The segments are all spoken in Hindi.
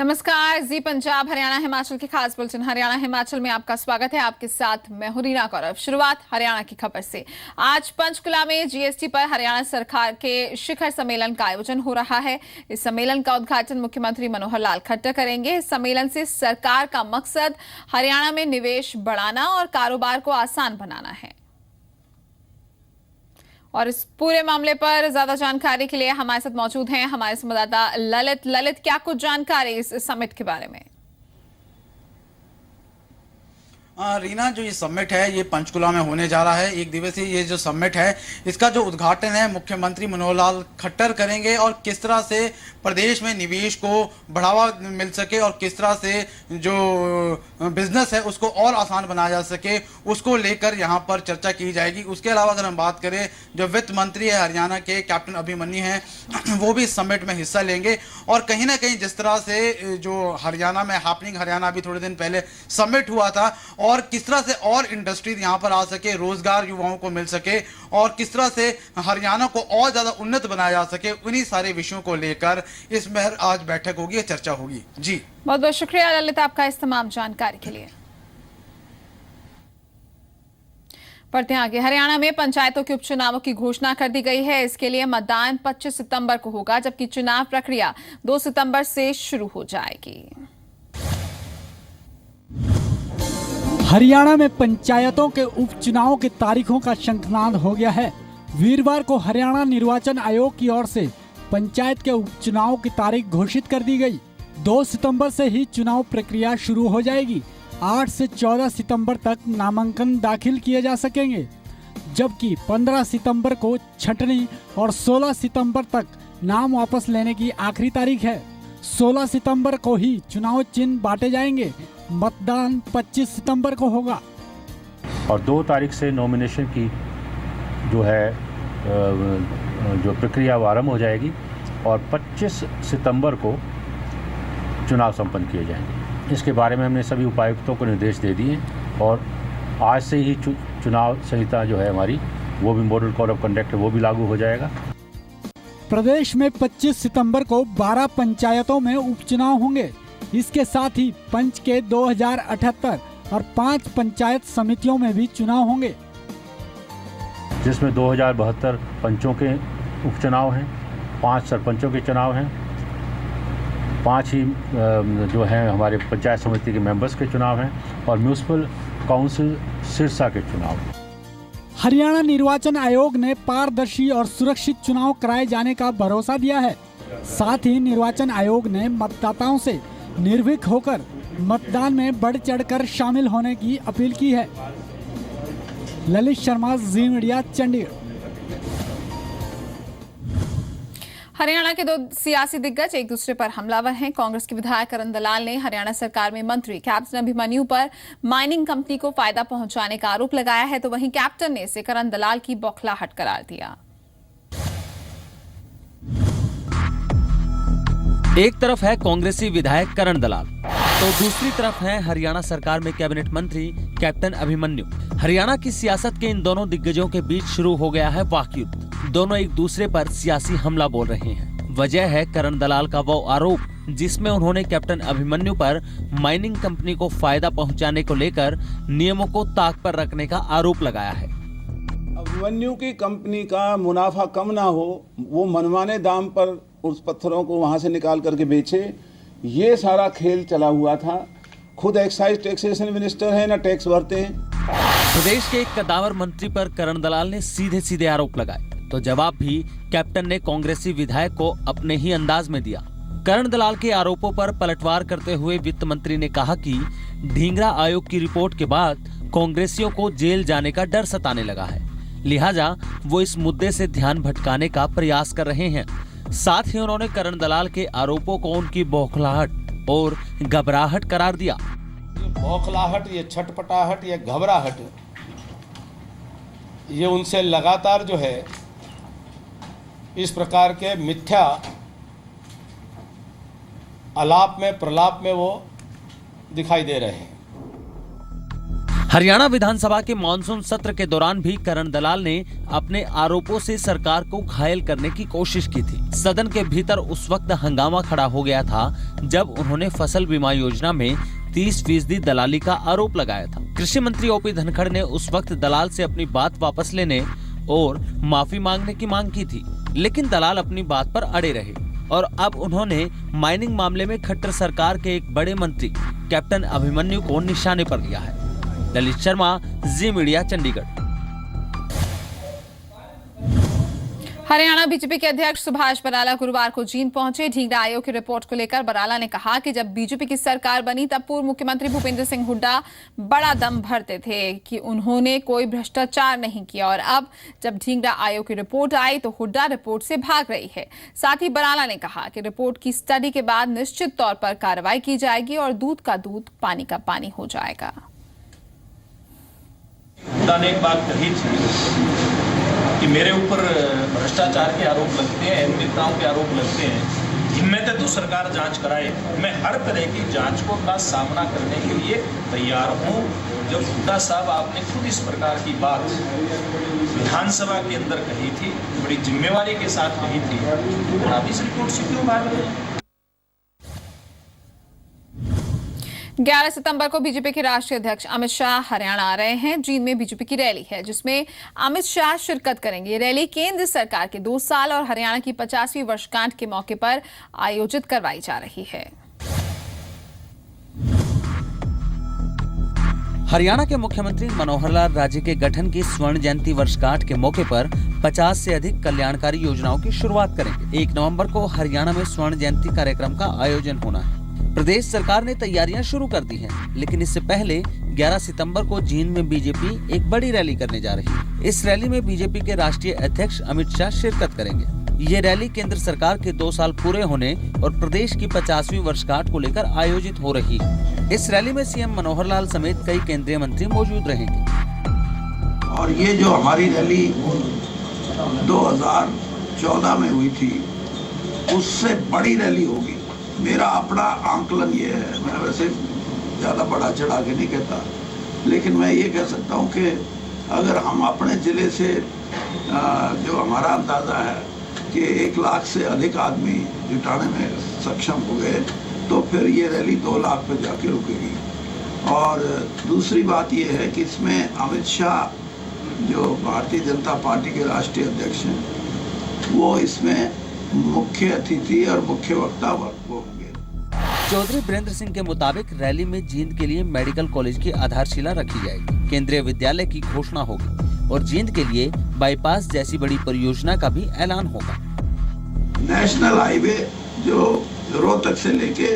नमस्कार, जी पंजाब हरियाणा हिमाचल की खास बुलेटिन हरियाणा हिमाचल में आपका स्वागत है। आपके साथ मैं हूं रीना गौरव। शुरुआत हरियाणा की खबर से। आज पंचकुला में जीएसटी पर हरियाणा सरकार के शिखर सम्मेलन का आयोजन हो रहा है। इस सम्मेलन का उद्घाटन मुख्यमंत्री मनोहर लाल खट्टर करेंगे। इस सम्मेलन से सरकार का मकसद हरियाणा में निवेश बढ़ाना और कारोबार को आसान बनाना है। और इस पूरे मामले पर ज्यादा जानकारी के लिए हमारे साथ मौजूद हैं हमारे संवाददाता ललित, क्या कुछ जानकारी इस समिट के बारे में? रीना, जो ये समिट है ये पंचकुला में होने जा रहा है। एक दिवसीय ये जो समिट है इसका जो उद्घाटन है मुख्यमंत्री मनोहर लाल खट्टर करेंगे और किस तरह से प्रदेश में निवेश को बढ़ावा मिल सके और किस तरह से जो बिजनेस है उसको और आसान बनाया जा सके उसको लेकर यहाँ पर चर्चा की जाएगी। उसके अलावा अगर हम बात करें, जो वित्त मंत्री है हरियाणा के कैप्टन अभिमन्यु हैं वो भी इस समिट में हिस्सा लेंगे। और कहीं ना कहीं जिस तरह से जो हरियाणा में हैपनिंग हरियाणा अभी थोड़े दिन पहले समिट हुआ था और किस तरह से और इंडस्ट्रीज यहाँ पर आ सके, रोजगार युवाओं को मिल सके और किस तरह से हरियाणा को और ज्यादा उन्नत बनाया जा सके, उन्हीं सारे विषयों को लेकर इसमें आज बैठक होगी, चर्चा होगी। जी बहुत बहुत शुक्रिया ललित आपका इस तमाम जानकारी के लिए। बढ़ते हैं आगे। हरियाणा में पंचायतों के उपचुनावों की घोषणा कर दी गई है। इसके लिए मतदान 25 सितंबर को होगा, जबकि चुनाव प्रक्रिया 2 सितंबर से शुरू हो जाएगी। हरियाणा में पंचायतों के उपचुनावों की तारीखों का शंखनाद हो गया है। वीरवार को हरियाणा निर्वाचन आयोग की ओर से पंचायत के उपचुनाव की तारीख घोषित कर दी गई। 2 सितंबर से ही चुनाव प्रक्रिया शुरू हो जाएगी। 8 से 14 सितंबर तक नामांकन दाखिल किए जा सकेंगे, जबकि 15 सितंबर को छंटनी और 16 सितंबर तक नाम वापस लेने की आखिरी तारीख है। 16 सितंबर को ही चुनाव चिन्ह बांटे जाएंगे। मतदान 25 सितंबर को होगा और 2 तारीख से नॉमिनेशन की जो है जो प्रक्रिया वो आरम्भ हो जाएगी और 25 सितंबर को चुनाव संपन्न किए जाएंगे। इसके बारे में हमने सभी उपायुक्तों को निर्देश दे दिए और आज से ही चुनाव संहिता जो है हमारी वो भी मॉडल कोड ऑफ कंडक्ट वो भी लागू हो जाएगा। प्रदेश में 25 सितंबर को 12 पंचायतों में उपचुनाव होंगे। इसके साथ ही पंच के 2078 और 5 पंचायत समितियों में भी चुनाव होंगे, जिसमें 2072 पंचों के उपचुनाव हैं, 5 सरपंचों के चुनाव हैं, 5 ही जो हैं हमारे पंचायत समिति के मेंबर्स के चुनाव हैं और म्यूनिसिपल काउंसिल सिरसा के चुनाव। हरियाणा निर्वाचन आयोग ने पारदर्शी और सुरक्षित चुनाव कराए जाने का भरोसा दिया है। साथ ही निर्वाचन आयोग ने मतदाताओं से निर्भीक होकर मतदान में बढ़ चढ़कर शामिल होने की अपील की है। ललित शर्मा, जी मीडिया, चंडीगढ़। हरियाणा के 2 सियासी दिग्गज एक दूसरे पर हमलावर हैं। कांग्रेस के विधायक करण दलाल ने हरियाणा सरकार में मंत्री कैप्टन अभिमन्यु पर माइनिंग कंपनी को फायदा पहुंचाने का आरोप लगाया है, तो वहीं कैप्टन ने इसे करण दलाल की बौखलाहट करार दिया। एक तरफ है कांग्रेसी विधायक करण दलाल, तो दूसरी तरफ है हरियाणा सरकार में कैबिनेट मंत्री कैप्टन अभिमन्यु। हरियाणा की सियासत के इन दोनों दिग्गजों के बीच शुरू हो गया है वाकयुद्ध। दोनों एक दूसरे पर सियासी हमला बोल रहे हैं। वजह है करण दलाल का वो आरोप जिसमें उन्होंने कैप्टन अभिमन्यु पर माइनिंग कंपनी को फायदा पहुंचाने को लेकर नियमों को ताक पर रखने का आरोप लगाया है। अभिमन्यु की कंपनी का मुनाफा कम ना हो, वो मनमाने दाम पर उस पत्थरों को वहां से निकाल करके बेचे, ये सारा खेल चला हुआ था। खुद एक्साइज टैक्सेशन मिनिस्टर है, ना टैक्स भरते हैं। प्रदेश के एक कद्दावर मंत्री पर करण दलाल ने सीधे सीधे आरोप लगाए, तो जवाब भी कैप्टन ने कांग्रेसी विधायक को अपने ही अंदाज में दिया। करण दलाल के आरोपों पर पलटवार करते हुए वित्त मंत्री ने कहा कि ढींगरा आयोग की रिपोर्ट के बाद कांग्रेसियों को जेल जाने का डर सताने लगा है, लिहाजा वो इस मुद्दे से ध्यान भटकाने का प्रयास कर रहे हैं। साथ ही उन्होंने करण दलाल के आरोपों को उनकी बौखलाहट और घबराहट करार दिया। ये बौखलाहट, ये छटपटाहट, ये घबराहट, ये उनसे लगातार जो है इस प्रकार के मिथ्या आलाप में प्रलाप में वो दिखाई दे रहे हैं। हरियाणा विधानसभा के मानसून सत्र के दौरान भी करण दलाल ने अपने आरोपों से सरकार को घायल करने की कोशिश की थी। सदन के भीतर उस वक्त हंगामा खड़ा हो गया था जब उन्होंने फसल बीमा योजना में 30% दलाली का आरोप लगाया था। कृषि मंत्री ओपी धनखड़ ने उस वक्त दलाल से अपनी बात वापस लेने और माफी मांगने की मांग की थी, लेकिन दलाल अपनी बात पर अड़े रहे और अब उन्होंने माइनिंग मामले में खट्टर सरकार के एक बड़े मंत्री कैप्टन अभिमन्यु को निशाने पर लिया है। ललित शर्मा, जी मीडिया, चंडीगढ़। हरियाणा बीजेपी के अध्यक्ष सुभाष बराला गुरुवार को जींद पहुंचे। ढींगरा आयोग की रिपोर्ट को लेकर बराला ने कहा कि जब बीजेपी की सरकार बनी तब पूर्व मुख्यमंत्री भूपेंद्र सिंह हुड्डा बड़ा दम भरते थे कि उन्होंने कोई भ्रष्टाचार नहीं किया और अब जब ढींगरा आयोग की रिपोर्ट आई तो हुड्डा रिपोर्ट से भाग रही है। साथ ही बराला ने कहा कि रिपोर्ट की स्टडी के बाद निश्चित तौर पर कार्रवाई की जाएगी और दूध का दूध, पानी का पानी हो जाएगा। हुड्डा ने एक बात कही थी कि मेरे ऊपर भ्रष्टाचार के आरोप लगते हैं, अनियमितताओं के आरोप लगते हैं, हिम्मत है तो सरकार जांच कराए। मैं हर तरह की जांचों का सामना करने के लिए तैयार हूं। जब हुड्डा साहब आपने खुद इस प्रकार की बात विधानसभा के अंदर कही थी, बड़ी जिम्मेवारी के साथ कही थी, और आप इस रिपोर्ट से क्यों भाग रहे हैं? 11 सितंबर को बीजेपी के राष्ट्रीय अध्यक्ष अमित शाह हरियाणा आ रहे हैं। जींद में बीजेपी की रैली है जिसमें अमित शाह शिरकत करेंगे। ये रैली केंद्र सरकार के 2 साल और हरियाणा की 50वीं वर्षगांठ के मौके पर आयोजित करवाई जा रही है। हरियाणा के मुख्यमंत्री मनोहर लाल राज्य के गठन की स्वर्ण जयंती वर्षगांठ के मौके पर 50 से अधिक कल्याणकारी योजनाओं की शुरुआत करेंगे। 1 नवंबर को हरियाणा में स्वर्ण जयंती कार्यक्रम का आयोजन होना है। प्रदेश सरकार ने तैयारियां शुरू कर दी हैं, लेकिन इससे पहले 11 सितंबर को जींद में बीजेपी एक बड़ी रैली करने जा रही है। इस रैली में बीजेपी के राष्ट्रीय अध्यक्ष अमित शाह शिरकत करेंगे। ये रैली केंद्र सरकार के 2 साल पूरे होने और प्रदेश की 50वीं वर्षगांठ को लेकर आयोजित हो रही है। इस रैली में सीएम मनोहर लाल समेत कई केंद्रीय मंत्री मौजूद रहेंगे। और ये जो हमारी रैली 2014 में हुई थी, उससे बड़ी रैली होगी। मेरा अपना आंकलन ये है, मैं वैसे ज़्यादा बड़ा चढ़ा के नहीं कहता, लेकिन मैं ये कह सकता हूँ कि अगर हम अपने ज़िले से जो हमारा अंदाज़ा है कि 1 लाख से अधिक आदमी जुटाने में सक्षम हो गए, तो फिर ये रैली 2 लाख पर जाके रुकेगी। और दूसरी बात ये है कि इसमें अमित शाह जो भारतीय जनता पार्टी के राष्ट्रीय अध्यक्ष हैं, वो इसमें मुख्य अतिथि और मुख्य वक्ता होंगे। चौधरी बीरेंद्र सिंह के मुताबिक रैली में जींद के लिए मेडिकल कॉलेज की आधारशिला रखी जाएगी, केंद्रीय विद्यालय की घोषणा होगी और जींद के लिए बाईपास जैसी बड़ी परियोजना का भी ऐलान होगा। नेशनल हाईवे जो रोहतक से लेके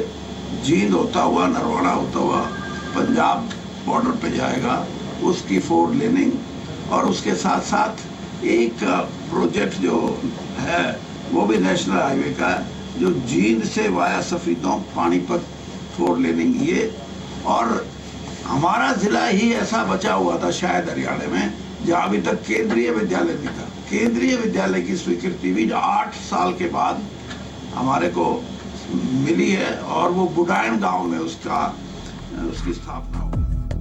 जींद होता हुआ, नरवाड़ा होता हुआ पंजाब बॉर्डर पे जाएगा, उसकी 4 लेनिंग, और उसके साथ साथ एक प्रोजेक्ट जो है वो भी नेशनल हाईवे का है, जो जींद से वाया सफीदों पानीपत 4 लेनिंग। ये और हमारा जिला ही ऐसा बचा हुआ था शायद हरियाणा में जहाँ अभी तक केंद्रीय विद्यालय नहीं था। केंद्रीय विद्यालय की स्वीकृति भी 8 साल के बाद हमारे को मिली है और वो बुडायन गांव में उसकी स्थापना होगी।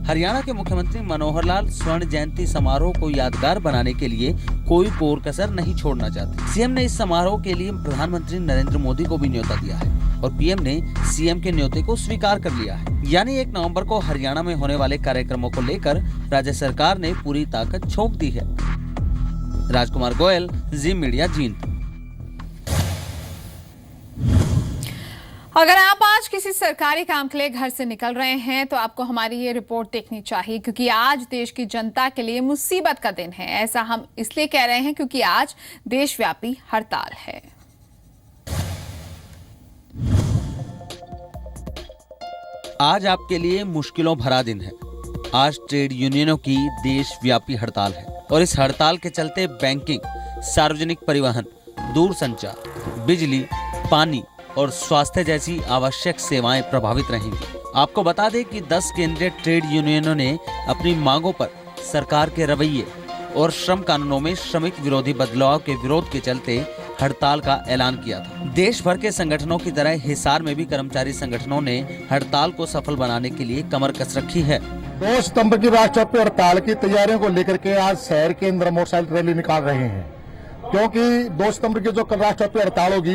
हरियाणा के मुख्यमंत्री मनोहर लाल स्वर्ण जयंती समारोह को यादगार बनाने के लिए कोई कोर कसर नहीं छोड़ना चाहते। सीएम ने इस समारोह के लिए प्रधानमंत्री नरेंद्र मोदी को भी न्योता दिया है और पीएम ने सीएम के न्योते को स्वीकार कर लिया है। यानी 1 नवंबर को हरियाणा में होने वाले कार्यक्रमों को लेकर राज्य सरकार ने पूरी ताकत झोंक दी है। राजकुमार गोयल, जी मीडिया, जींद। अगर आप आज किसी सरकारी काम के लिए घर से निकल रहे हैं तो आपको हमारी ये रिपोर्ट देखनी चाहिए, क्योंकि आज देश की जनता के लिए मुसीबत का दिन है। ऐसा हम इसलिए कह रहे हैं क्योंकि आज देशव्यापी हड़ताल है। आज आपके लिए मुश्किलों भरा दिन है। आज ट्रेड यूनियनों की देशव्यापी हड़ताल है और इस हड़ताल के चलते बैंकिंग, सार्वजनिक परिवहन, दूरसंचार, बिजली, पानी और स्वास्थ्य जैसी आवश्यक सेवाएं प्रभावित रहेंगी। आपको बता दें कि 10 केंद्रीय ट्रेड यूनियनों ने अपनी मांगों पर सरकार के रवैये और श्रम कानूनों में श्रमिक विरोधी बदलाव के विरोध के चलते हड़ताल का ऐलान किया था। देश भर के संगठनों की तरह हिसार में भी कर्मचारी संगठनों ने हड़ताल को सफल बनाने के लिए कमर कस रखी है। 2 सितंबर की राष्ट्रव्यापी हड़ताल की तैयारियों को लेकर के आज शहर के अंदर मोटरसाइकिल रैली निकाल रहे हैं, क्योंकि 2 सितंबर की जो कल राष्ट्रव्यापी हड़ताल होगी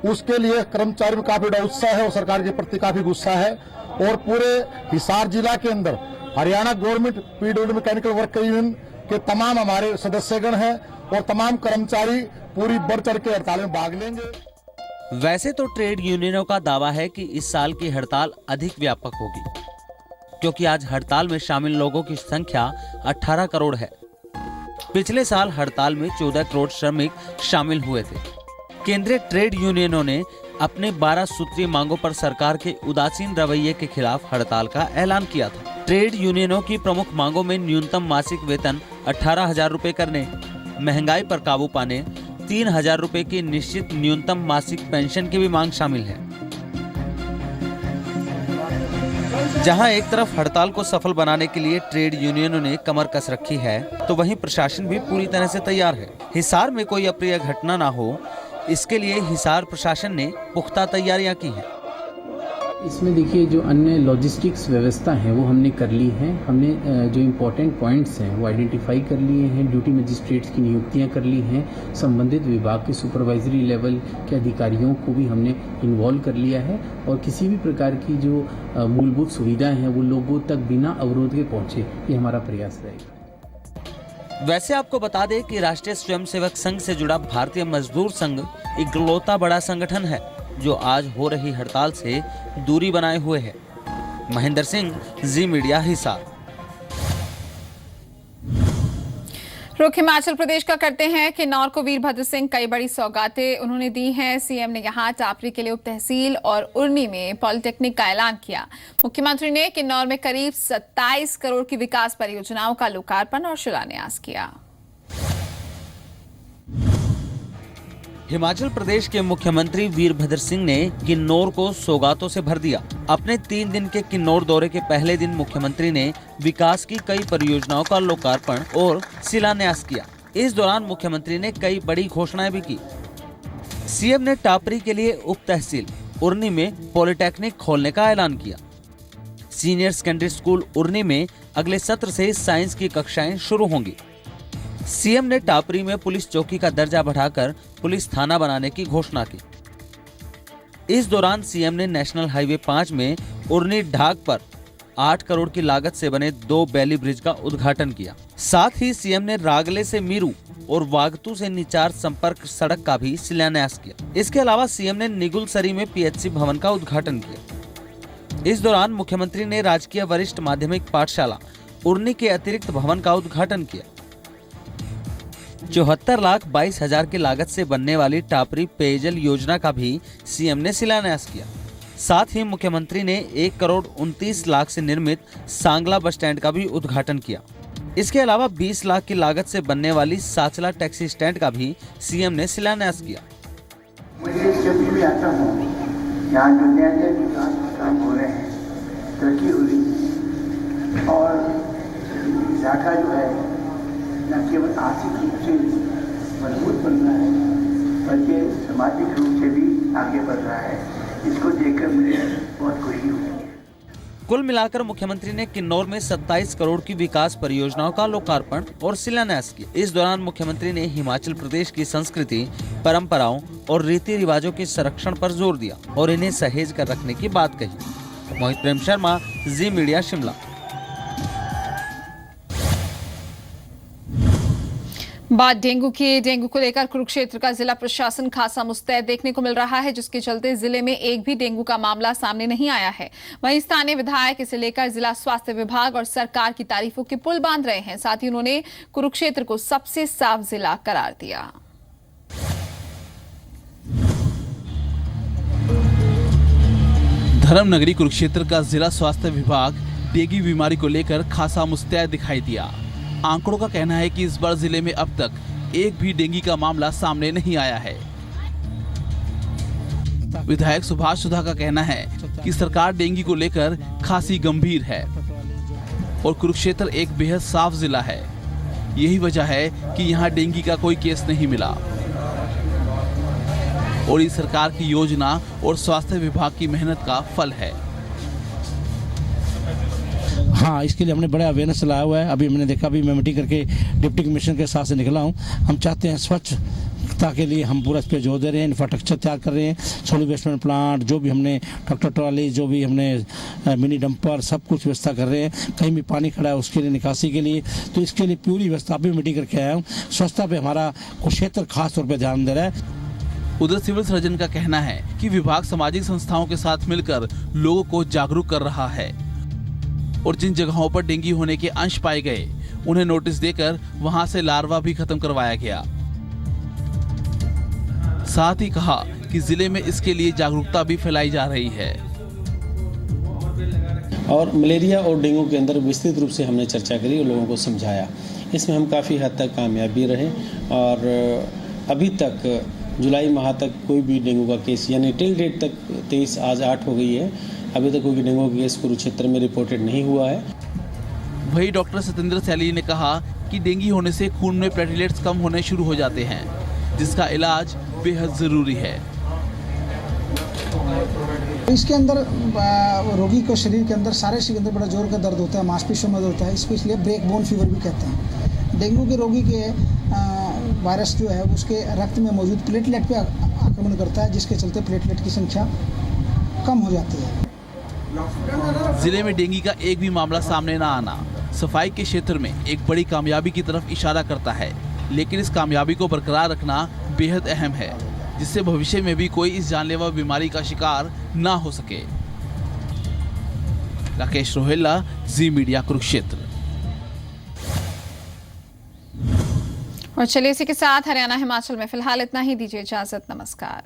उसके लिए कर्मचारी में काफी बड़ा उत्साह है और सरकार के प्रति काफी गुस्सा है। और पूरे हिसार जिला के अंदर Haryana government PWD mechanical worker union के तमाम हमारे सदस्यगण हैं और तमाम कर्मचारी पूरी बढ़ चढ़ के हड़ताल में भाग लेंगे। वैसे तो ट्रेड यूनियनों का दावा है कि इस साल की हड़ताल अधिक व्यापक होगी, क्योंकि आज हड़ताल में शामिल लोगों की संख्या 18 करोड़ है। पिछले साल हड़ताल में 14 करोड़ श्रमिक शामिल हुए थे। केंद्रीय ट्रेड यूनियनों ने अपने 12 सूत्रीय मांगों पर सरकार के उदासीन रवैये के खिलाफ हड़ताल का ऐलान किया था। ट्रेड यूनियनों की प्रमुख मांगों में न्यूनतम मासिक वेतन 18,000 रुपए करने, महंगाई पर काबू पाने, 3,000 रुपए की निश्चित न्यूनतम मासिक पेंशन की भी मांग शामिल है। जहां एक तरफ हड़ताल को सफल बनाने के लिए ट्रेड यूनियनों ने कमर कस रखी है, तो वहीं प्रशासन भी पूरी तरह से तैयार है। हिसार में कोई अप्रिय घटना ना हो, इसके लिए हिसार प्रशासन ने पुख्ता तैयारियां की हैं। इसमें देखिए, जो अन्य लॉजिस्टिक्स व्यवस्था है वो हमने कर ली है। हमने जो इम्पोर्टेंट पॉइंट्स हैं वो आइडेंटिफाई कर लिए हैं। ड्यूटी मजिस्ट्रेट्स की नियुक्तियां कर ली हैं। संबंधित विभाग के सुपरवाइजरी लेवल के अधिकारियों को भी हमने इन्वॉल्व कर लिया है और किसी भी प्रकार की जो मूलभूत सुविधाएं हैं वो लोगों तक बिना अवरोध के पहुंचे, ये हमारा प्रयास रहेगा। वैसे आपको बता दें कि राष्ट्रीय स्वयंसेवक संघ से जुड़ा भारतीय मजदूर संघ इकलौता बड़ा संगठन है जो आज हो रही हड़ताल से दूरी बनाए हुए है। महेंद्र सिंह, जी मीडिया, हिसार। रुख हिमाचल प्रदेश का करते हैं। किन्नौर को वीरभद्र सिंह कई बड़ी सौगातें उन्होंने दी हैं। सीएम ने यहां टापरी के लिए उप तहसील और उर्नी में पॉलिटेक्निक का ऐलान किया। मुख्यमंत्री ने किन्नौर में करीब 27 करोड़ की विकास परियोजनाओं का लोकार्पण और शिलान्यास किया। हिमाचल प्रदेश के मुख्यमंत्री वीरभद्र सिंह ने किन्नौर को सौगातों से भर दिया। अपने 3 दिन के किन्नौर दौरे के पहले दिन मुख्यमंत्री ने विकास की कई परियोजनाओं का लोकार्पण और शिलान्यास किया। इस दौरान मुख्यमंत्री ने कई बड़ी घोषणाएं भी की। सीएम ने टापरी के लिए उप तहसील उर्नी में पॉलिटेक्निक खोलने का ऐलान किया। सीनियर सेकेंडरी स्कूल उर्नी में अगले सत्र से साइंस की कक्षाएं शुरू होंगी। सीएम ने टापरी में पुलिस चौकी का दर्जा बढ़ाकर पुलिस थाना बनाने की घोषणा की। इस दौरान सीएम ने नेशनल हाईवे 5 में उर्नी ढाक पर 8 करोड़ की लागत से बने 2 बैली ब्रिज का उद्घाटन किया। साथ ही सीएम ने रागले से मीरू और वागतू से निचार संपर्क सड़क का भी शिलान्यास किया। इसके अलावा सीएम ने निगुलसरी में पीएचसी भवन का उद्घाटन किया। इस दौरान मुख्यमंत्री ने राजकीय वरिष्ठ माध्यमिक पाठशाला उर्नी के अतिरिक्त भवन का उद्घाटन किया। 74,22,000 की लागत से बनने वाली टापरी पेयजल योजना का भी सीएम ने शिलान्यास किया। साथ ही मुख्यमंत्री ने 1 करोड़ 29 लाख से निर्मित सांगला बस स्टैंड का भी उद्घाटन किया। इसके अलावा 20 लाख की लागत से बनने वाली साचला टैक्सी स्टैंड का भी सीएम ने शिलान्यास किया। मुझे जब भी आता हूँ, यहाँ जो नए विकास काम हो रहे हैं, तरक्की हो रही है और इलाका जो है न केवल आर्थिक रूप से मजबूत बन रहा है बल्कि सामाजिक रूप से भी आगे बढ़ रहा है। इसको देखकर मुझे बहुत खुशी हुई है। कुल मिलाकर मुख्यमंत्री ने किन्नौर में 27 करोड़ की विकास परियोजनाओं का लोकार्पण और शिलान्यास किया। इस दौरान मुख्यमंत्री ने हिमाचल प्रदेश की संस्कृति, परंपराओं और रीति रिवाजों के संरक्षण पर जोर दिया और इन्हें सहेज कर रखने की बात कही। मोहित प्रेम शर्मा, जी मीडिया, शिमला। बात डेंगू की। डेंगू को लेकर कुरुक्षेत्र का जिला प्रशासन खासा मुस्तैद देखने को मिल रहा है, जिसके चलते जिले में एक भी डेंगू का मामला सामने नहीं आया है। वहीं स्थानीय विधायक इसे लेकर जिला स्वास्थ्य विभाग और सरकार की तारीफों के पुल बांध रहे हैं। साथ ही उन्होंने कुरुक्षेत्र को सबसे साफ जिला करार दिया। धर्मनगरी कुरुक्षेत्र का जिला स्वास्थ्य विभाग डेंगू बीमारी को लेकर खासा मुस्तैद दिखाई दिया। आंकड़ों का कहना है कि इस बार जिले में अब तक एक भी डेंगू का मामला सामने नहीं आया है। विधायक सुभाष सुधा का कहना है कि सरकार डेंगू को लेकर खासी गंभीर है और कुरुक्षेत्र एक बेहद साफ जिला है। यही वजह है कि यहाँ डेंगू का कोई केस नहीं मिला और ये सरकार की योजना और स्वास्थ्य विभाग की मेहनत का फल है। हाँ, इसके लिए हमने बड़ा अवेयरनेस चलाया हुआ है। अभी मैंने देखा, अभी मैं मीटिंग करके डिप्टी कमिश्नर के साथ से निकला हूँ। हम चाहते हैं स्वच्छता के लिए हम पूरा इस पर जोर दे रहे हैं, इंफ्रास्ट्रक्चर तैयार कर रहे हैं, सॉलिड वेस्ट मैनेजमेंट प्लांट, जो भी हमने ट्रैक्टर ट्रॉली, जो भी हमने मिनी डंपर, सब कुछ व्यवस्था कर रहे हैं। कहीं भी पानी खड़ा है उसके लिए निकासी के लिए, तो इसके लिए पूरी व्यवस्था अभी मीटिंग करके आया हूँ। स्वच्छता पे हमारा कुरुक्षेत्र खास तौर पर ध्यान दे रहा है। उधर सिविल सर्जन का कहना है कि विभाग सामाजिक संस्थाओं के साथ मिलकर लोगों को जागरूक कर रहा है और जिन जगहों पर डेंगू होने के अंश पाए गए उन्हें नोटिस देकर वहां से लार्वा भी खत्म करवाया गया। साथ ही कहा कि जिले में इसके लिए जागरूकता भी फैलाई जा रही है। और मलेरिया और डेंगू के अंदर विस्तृत रूप से हमने चर्चा करी और लोगों को समझाया। इसमें हम काफ़ी हद तक कामयाब भी रहे और अभी तक जुलाई माह तक कोई भी डेंगू का केस, यानी टिल डेट तक 23 आज 8 हो गई है, अभी तक कोई डेंगू का केस कुरुक्षेत्र में रिपोर्टेड नहीं हुआ है। वही डॉक्टर सत्येंद्र सैली ने कहा कि डेंगू होने से खून में प्लेटलेट्स कम होने शुरू हो जाते हैं, जिसका इलाज बेहद ज़रूरी है। इसके अंदर रोगी को शरीर के अंदर सारे शरीर के अंदर बड़ा जोर का दर्द होता है, मांसपेशियों में दर्द होता है, इसको इसलिए ब्रेक बोन फीवर भी कहते हैं। डेंगू के रोगी के वायरस जो है उसके रक्त में मौजूद प्लेटलेट पे आक्रमण करता है, जिसके चलते प्लेटलेट की संख्या कम हो जाती है। जिले में डेंगू का एक भी मामला सामने न आना सफाई के क्षेत्र में एक बड़ी कामयाबी की तरफ इशारा करता है, लेकिन इस कामयाबी को बरकरार रखना बेहद अहम है, जिससे भविष्य में भी कोई इस जानलेवा बीमारी का शिकार ना हो सके। राकेश रोहेला, जी मीडिया, कुरुक्षेत्र। और चलिए इसी के साथ हरियाणा हिमाचल में फिलहाल इतना ही। दीजिए इजाजत, नमस्कार।